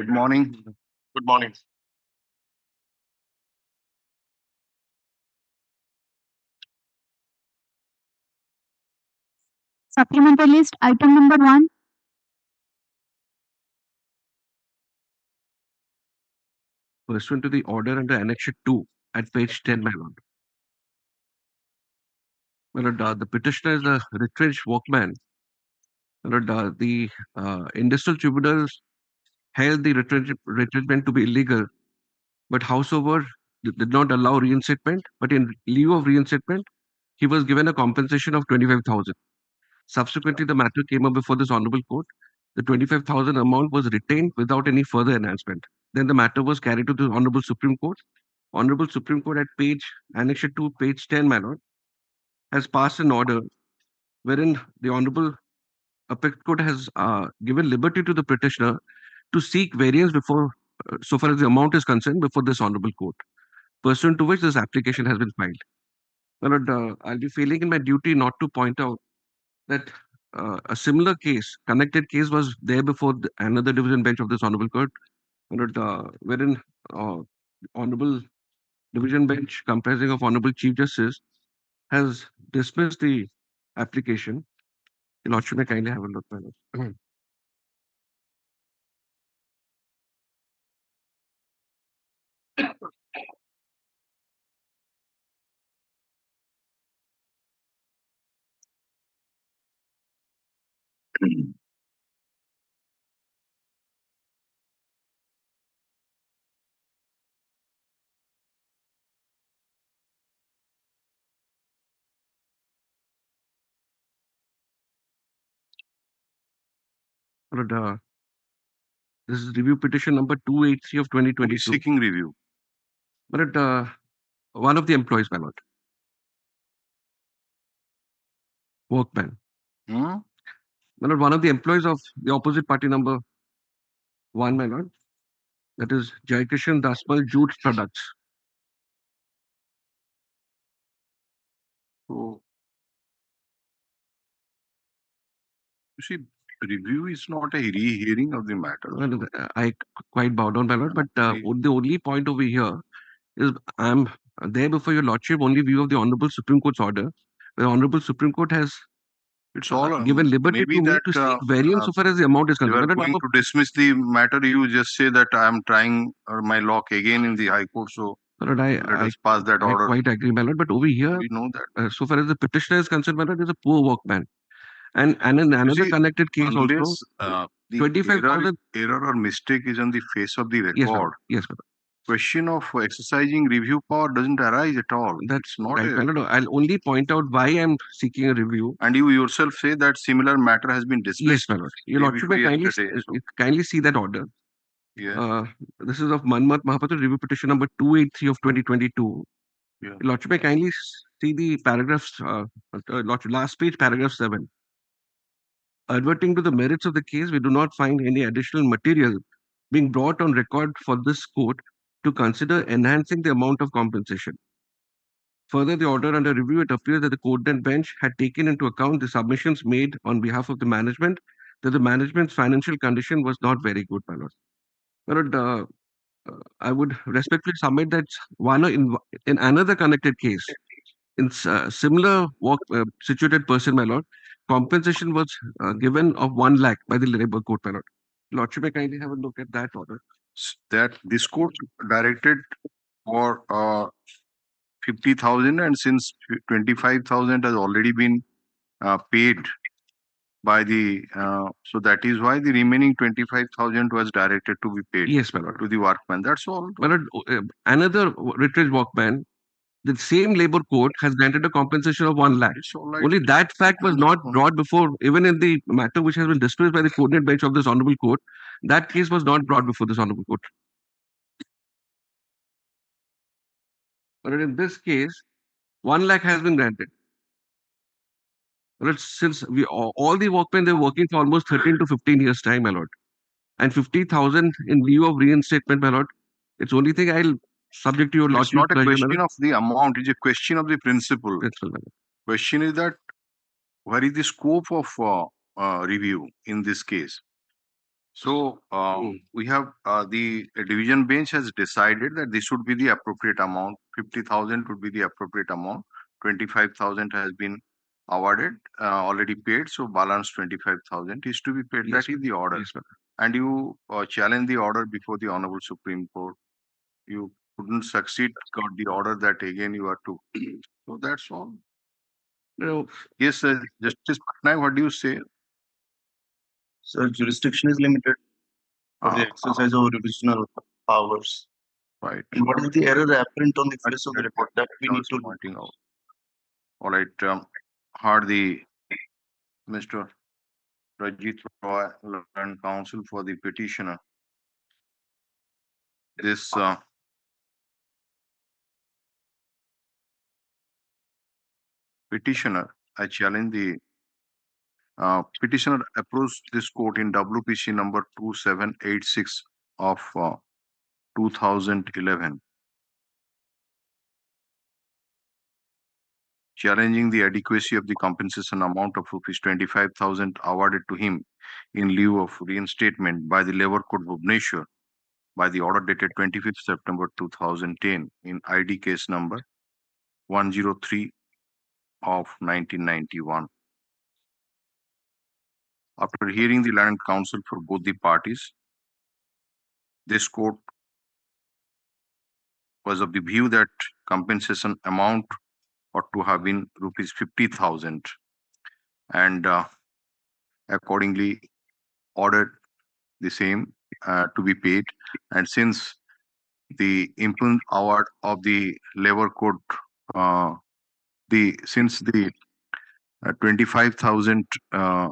Good morning. Good morning. Supplementary list, item number 1. Pursuant to the order under Annexure 2 at page 10, my lord. My lord, the petitioner is a retrenched workman. My lord, the industrial tribunals held the retrenchment to be illegal, but howsoever did not allow reinstatement, but in lieu of reinstatement, he was given a compensation of 25,000. Subsequently, the matter came up before this honorable court. The 25,000 amount was retained without any further enhancement. Then the matter was carried to the Honorable Supreme Court. Honorable Supreme Court at Annexure 2, page 10, my lord, has passed an order wherein the Honorable Apex Court has given liberty to the petitioner to seek variance before, so far as the amount is concerned, before this Honorable Court, pursuant to which this application has been filed. My lord, I'll be feeling in my duty not to point out that a similar case, connected case, was there before another division bench of this Honorable Court, my lord, wherein Honorable Division Bench, comprising of Honorable Chief Justice, has dismissed the application. Your Lordship may kindly have a look, my lord. My lord, this is review petition number 283 of Who is 2022. seeking review? My lord, one of the employees, my lord. Workman. Hmm? My lord, one of the employees of the opposite party number 1, my lord. That is Jaikishan Dasmal Jute Products. So, you see, review is not a rehearing of the matter. Well, I quite bow down, my lord, but Please. the only point over here is I'm there before your lordship only view of the Honorable Supreme Court's order. The Honorable Supreme Court has It's all given liberty maybe to me that to seek variance so far as the amount is you are concerned. going to dismiss the matter. You just say that I am trying my luck again in the High Court. So My lord, let us pass that I order. quite agree, my lord. But over here, We know that. so far as the petitioner is concerned, my lord, is a poor workman. And in another connected case also, Unless the 25,000. error or mistake is on the face of the Yes, my record, lord. Yes, my lord. question of exercising review power doesn't arise at all. That's It's not right, a, my lord. I'll only point out why I'm seeking a review. and you yourself say that similar matter has been dismissed. Yes, my lord. Your day lordship before may yesterday, so- kindly see that order. Yeah. This is of Manmat Mahapatra, review petition number 283 of 2022. Yeah. Your lordship may kindly see the paragraphs, lordship, last page, paragraph 7. Adverting to the merits of the case, we do not find any additional material being brought on record for this court to consider enhancing the amount of compensation. Further, the order under review, it appears that the court and bench had taken into account the submissions made on behalf of the management, that the management's financial condition was not very good, my lord. My lord, I would respectfully submit that in another connected case, in similar situated person, my lord, compensation was given of 1 lakh by the labor court, my lord. Lordship may kindly have a look at that order. That this court directed for 50,000, and since 25,000 has already been paid by the so that is why the remaining 25,000 was directed to be paid. Yes, my lord. To the workman. That's all. My lord, another retrenched workman, the same labor court has granted a compensation of 1 lakh. It's all right. Only that fact was not brought before, even in the matter which has been dismissed by the coordinate bench of this honorable court. That case was not brought before this honorable court. But in this case, 1 lakh has been granted. But since we all the workmen, they're working for almost 13 to 15 years time, my lord, and 50,000 in lieu of reinstatement, my lord. It's only thing I'll subject to your It's lordship's not a pleasure, my question lord. of the amount, it's a question of the principle. Principle, my lord. Question is that where is the scope of review in this case? So we have the division bench has decided that this should be the appropriate amount. 50,000 would be the appropriate amount. 25,000 has been awarded, already paid. So balance 25,000 is to be paid. Yes, That is the order. yes, And you challenge the order before the Honorable Supreme Court. You couldn't succeed, got the order that again you are to. So that's all. no, Yes, Justice Patnaik, what do you say? So jurisdiction is limited for the Ah, exercise of revisional powers. right. And what is the error apparent on the face of the That- report that we need also to pointing out. All right. Heard the Mr. Rajit Roy, Learned Counsel for the petitioner. This petitioner, I challenge the petitioner approached this court in WPC number 2786 of 2011, challenging the adequacy of the compensation amount of rupees 25,000 awarded to him in lieu of reinstatement by the Labor Court Bhubaneswar by the order dated 25th September 2010 in ID case number 103 of 1991. After hearing the learned counsel for both the parties, this court was of the view that compensation amount ought to have been rupees 50,000 and accordingly ordered the same to be paid. And since the impugned award of the labor court, since the 25,000 uh,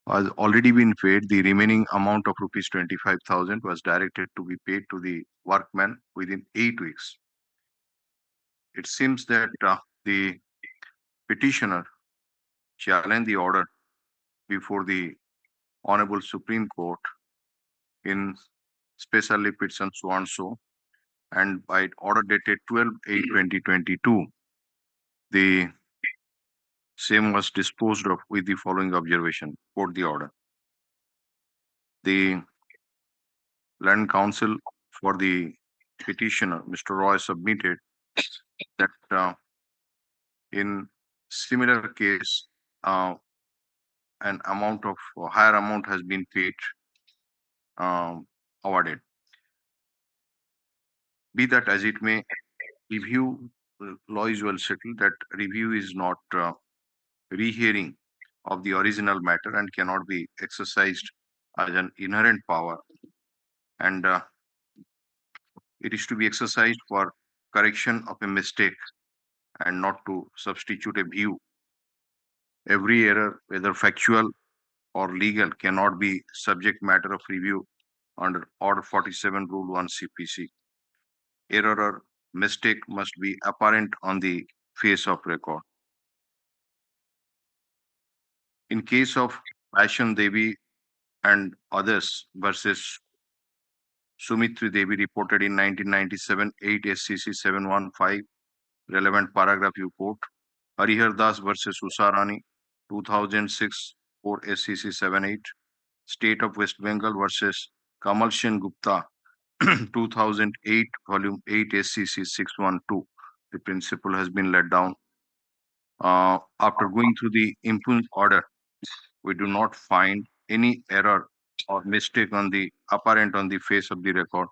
has already been paid, the remaining amount of rupees 25,000 was directed to be paid to the workman within 8 weeks. It seems that the petitioner challenged the order before the Honorable Supreme Court in specially petition so and so, and by order dated 12/8/2022, the same was disposed of with the following observation. Quote the order. The Land Counsel for the petitioner, Mr. Roy, submitted that in similar case, an amount of higher amount has been paid, awarded. Be that as it may, review law is well settled that review is not rehearing of the original matter and cannot be exercised as an inherent power, and it is to be exercised for correction of a mistake and not to substitute a view. Every error, whether factual or legal, cannot be subject matter of review under Order 47 Rule 1 CPC. Error or mistake must be apparent on the face of record. In case of Passion Devi and others versus Sumitri Devi reported in 1997 8 SCC 715, relevant paragraph you quote. Harihar Das versus Usarani 2006 4 SCC 78, State of West Bengal versus Kamal Sen Gupta 2008 volume 8 SCC 612. The principle has been let down. After going through the impugned order, we do not find any error or mistake on the apparent on the face of the record.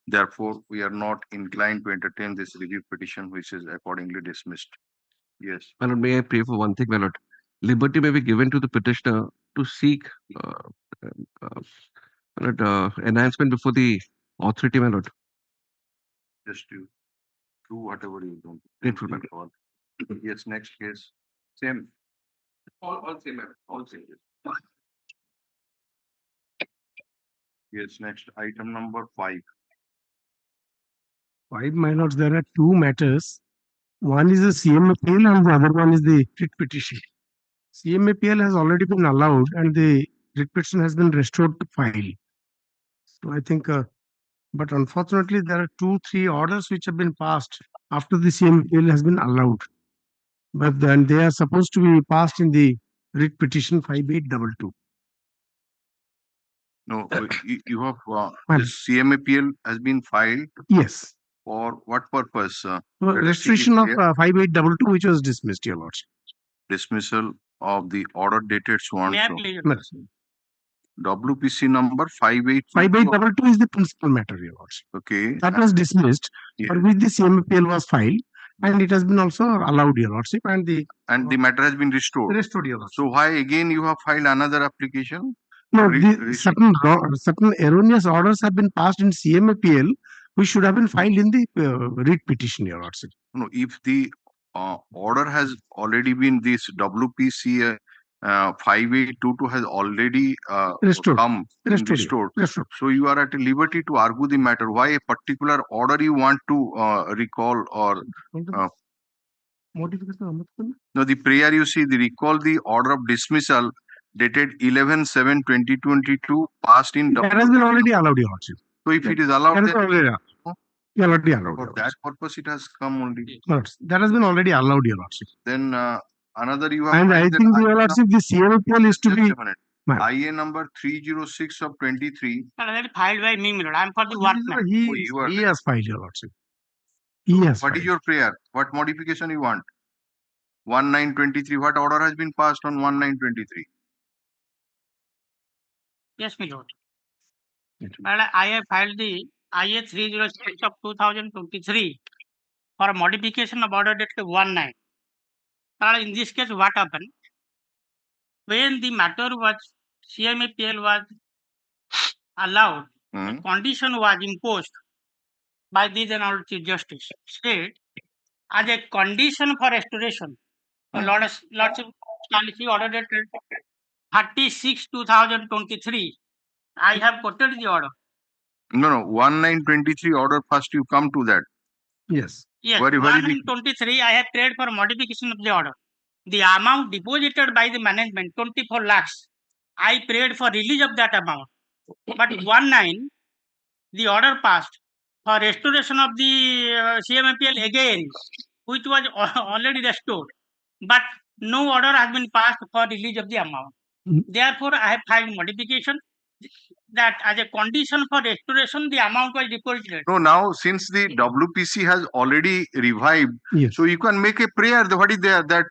Therefore, we are not inclined to entertain this review petition, which is accordingly dismissed. Yes. my lord, may I pray for one thing, my lord? Liberty may be given to the petitioner to seek uh, uh, my lord, enhancement before the authority, my lord. Just to do whatever you don't. Grateful, my lord. Yes, next case. Same. All same, all same. Yes, next item number 5. 5, my lords, there are two matters. One is the CM appeal and the other one is the writ petition. CM appeal has already been allowed and the writ petition has been restored to file. So I think, but unfortunately, there are 2-3 orders which have been passed after the CM appeal has been allowed. But then they are supposed to be passed in the writ petition 5822. No, you have Madam. this CMAPL has been filed Yes. for what purpose? Restoration of 5822, which was dismissed, Your Lordship. Dismissal of the order dated so and May I so. please? Madam. WPC number 5822. 5822 is the principal matter, Your Lordship. Okay. That was dismissed, for Yes. which the CMAPL was filed, and it has been also allowed, Your Lordship, and the matter has been restored. restored, Your Lordship. So why again you have filed another application? No, certain erroneous orders have been passed in CMAPL, which should have been filed in the writ petition, Your Lordship. No, if the order has already been this WPC 5822 has already Restored. come Restored. So you are at liberty to argue the matter. Why a particular order you want to recall or Modification. no, the prayer you see, the recall the order of dismissal dated 11/7/2022 passed in That has been already allowed, Your Lordship. So if it is allowed, That is then already allowed. for that purpose it has come only. That has been already allowed, Your Lordship. Then another you have. And I think, Your Lordship, the CMAPL is to be. IA number 306 of 23. That is filed by me, my lord. I am for the workman. He has filed, Your Lordship. He has What is filed. your prayer? What modification you want? 1923. What order has been passed on 1923? Yes, my lord. Well, I have filed the IA 306 of 2023 for a modification of order dated 19. Well, in this case, what happened? When the matter was CMAPL was allowed, the condition was imposed by the then Honorable Chief Justice. State as a condition for restoration, Lordship policy order dated 36/2023. I have quoted the order. No. 1923 order. First you come to that. Yes. Yes, Very, very 1923, I have prayed for modification of the order. The amount deposited by the management, 24 lakhs, I prayed for release of that amount. But 19, the order passed for restoration of the CMAPL again, which was already restored. But no order has been passed for release of the amount. Therefore, I have filed modification that as a condition for restoration, the amount was deposited. No, now since the WPC has already revived, Yes. so you can make a prayer. What is there that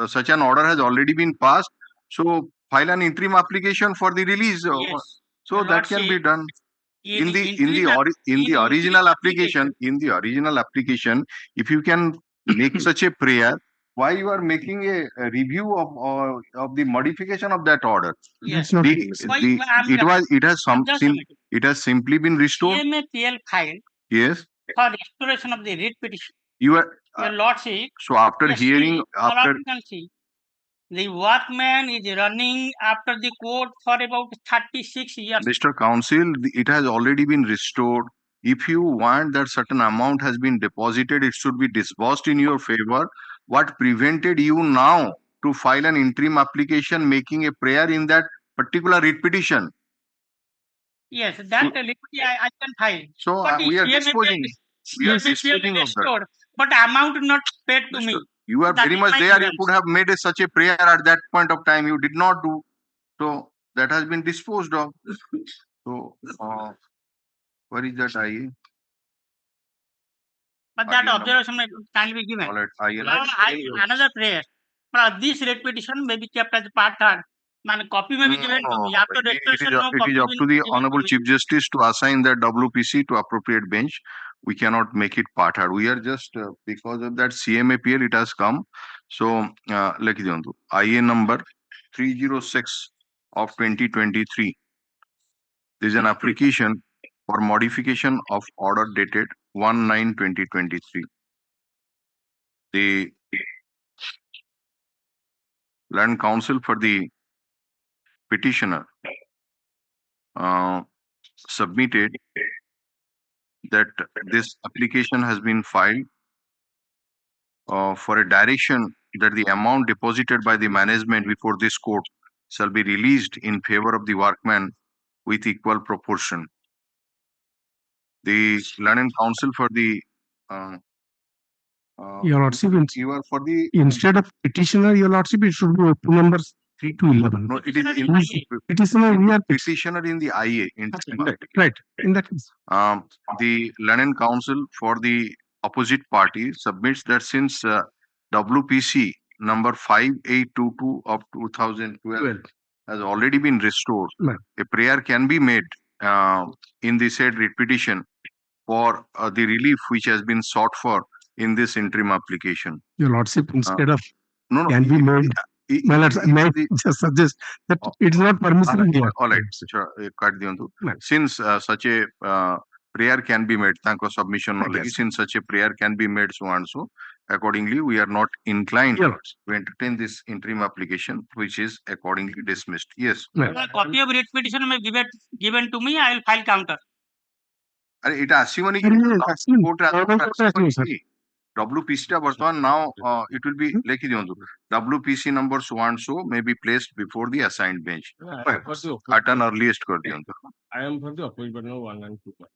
such an order has already been passed? So file an interim application for the release. Yes. So that can be done. In the original application, if you can make such a prayer, why you are making a review of the modification of that order? Yes. It has simply been restored. CMAPL filed Yes. for restoration of the writ petition. You are. Your Lordship. So after yes, hearing, after you can see, the workman is running after the court for about 36 years. Mr. Counsel, it has already been restored. If you want that certain amount has been deposited, it should be disbursed in your favor. What prevented you now to file an interim application making a prayer in that particular writ petition? Yes, that liberty I can file. So we are disposing. Of that. But amount not paid to me. You are very much there. You could have made such a prayer at that point of time. You did not do. So that has been disposed of. So where is that IA? But that observation can be given. Another prayer. This writ petition may be kept as part third. Copy may be given to me. After it is up to the Honorable Chief Justice to assign that WPC to appropriate bench. We cannot make it part third. We are just because of that CMAPL it has come. So IA number 306 of 2023. There is an application for modification of order dated 19/2023. The Land Counsel for the petitioner submitted that this application has been filed for a direction that the amount deposited by the management before this court shall be released in favor of the workman with equal proportion. The Land Counsel for the Your Lordship, you are for the instead of petitioner, Your Lordship, it should be 2 members 3 to 11. No, it is in It is we are petitioner in the IA. right. In that case, The London Council for the opposite party submits that since WPC number 5822 of 2012 has already been restored, Right. a prayer can be made in the said writ petition for the relief which has been sought for in this interim application. Your Lordship, instead of No, can be made. My Lord, may I the- just suggest that it's not permissible here. all right, cut diyantu. Since such a prayer can be made, thank you submission knowledge. Since such a prayer can be made, so and so, accordingly, we are not inclined Yeah, Lord. to entertain this interim application, which is accordingly dismissed. Yes. Right. A copy of writ petition may given to me. I will file counter. এটা আসিবনি কি WPC টা বর্তমান now it will be লেখি দিয়ন্তু WPC number so and so may be placed before the assigned bench at an earliest কর দিয়ন্তু. I am for the opposite, but no 1 and 2.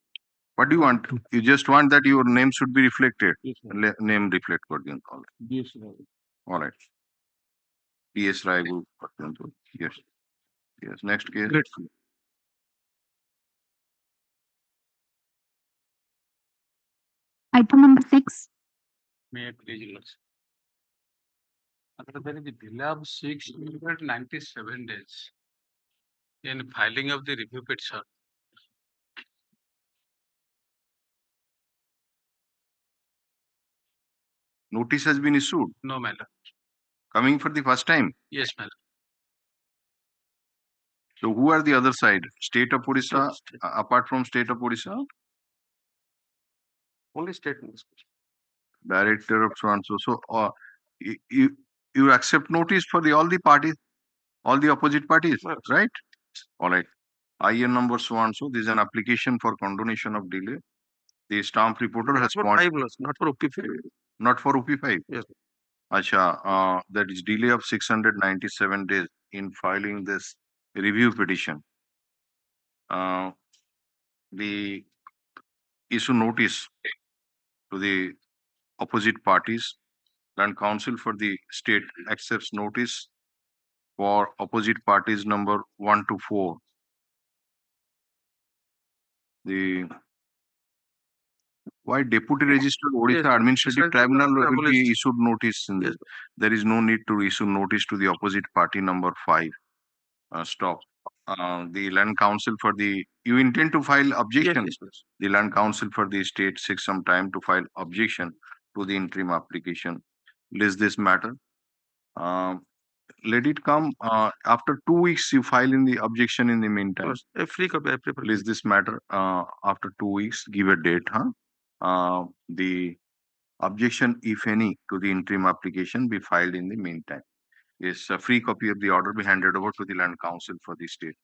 What do you want? You just want that your name should be reflected. Yes, sir. Name reflect kar diyantu. Yes, sir. All right. P.S. Raigu kar diyantu. Yes. Yes. Next case. Great. Item number 6. May I please, Your Lordship? There is a delay of 697 days in filing of the review petition. Notice has been issued. No, my lord. Coming for the first time. Yes, my lord. So who are the other side? State of Orissa, apart from State of Orissa? Only state in this case. Director of so and so. So you accept notice for all the parties, all the opposite parties, Yes. right? All right. IN number so and so. This is an application for condonation of delay. The stamp reporter has For pointed, 5 laws, not for OP5. not for OP5. Yes. Acha, that is delay of 697 days in filing this review petition. The issue notice to the opposite parties, and counsel for the state accepts notice for opposite parties number 1 to 4. The why Deputy Register Odisha Yes, Administrative Administrative Tribunal will be abolished. issued notice in this. Yes. There is no need to issue notice to the opposite party number 5. Stop. The land council for the you intend to file objection. Yes, yes. The land council for the state takes some time to file objection to the interim application. List this matter. Let it come after 2 weeks. You file in the objection in the meantime. Yes. A free copy, I prefer. List this matter after 2 weeks. Give a date. The objection, if any, to the interim application be filed in the meantime. Yes, a free copy of the order be handed over to the land council for the state.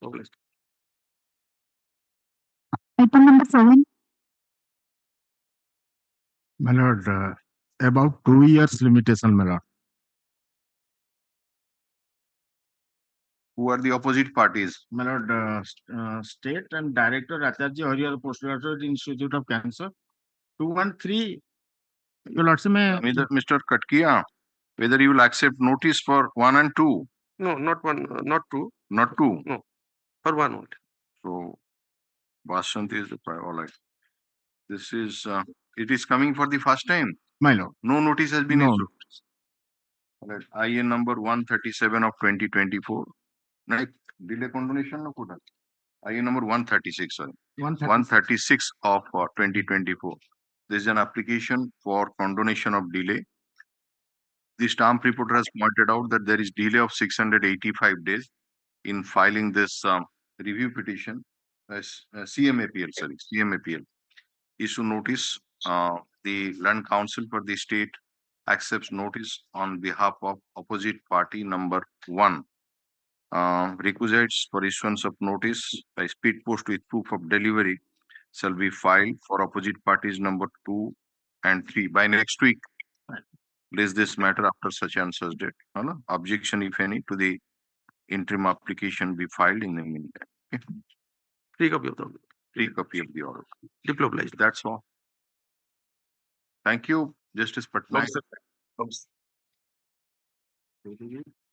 Okay. Item number 7. My Lord, about 2 years limitation, my Lord. Who are the opposite parties? My Lord, State and Director Acharya Hariyar Postgraduate Institute of Cancer. 2 and 3. Your Lordship, may Mr. Katkia, whether you will accept notice for 1 and 2, No, not 1, not 2, not 2. for 1 only. So, Vasanti is the all right. This is it is coming for the first time. my Lord. No notice has been No. issued. All right. IN number 137 of 2024. Right. Delay condonation no kuda. IN number 136, sorry. 136 of 2024. This is an application for condonation of delay. The stamp reporter has pointed out that there is delay of 685 days in filing this review petition. CMAPL, sorry, CMAPL. Issue notice. The land council for the state accepts notice on behalf of opposite party number 1. Requisites for issuance of notice by speed post with proof of delivery shall be filed for opposite parties number 2 and 3 by next week. List this matter after such and such date. Objection, if any, to the interim application be filed in the meantime. Okay. Free copy of the order. Free copy of the order. Deeply obliged. That's all. Thank you, Justice Patnaik. Very good.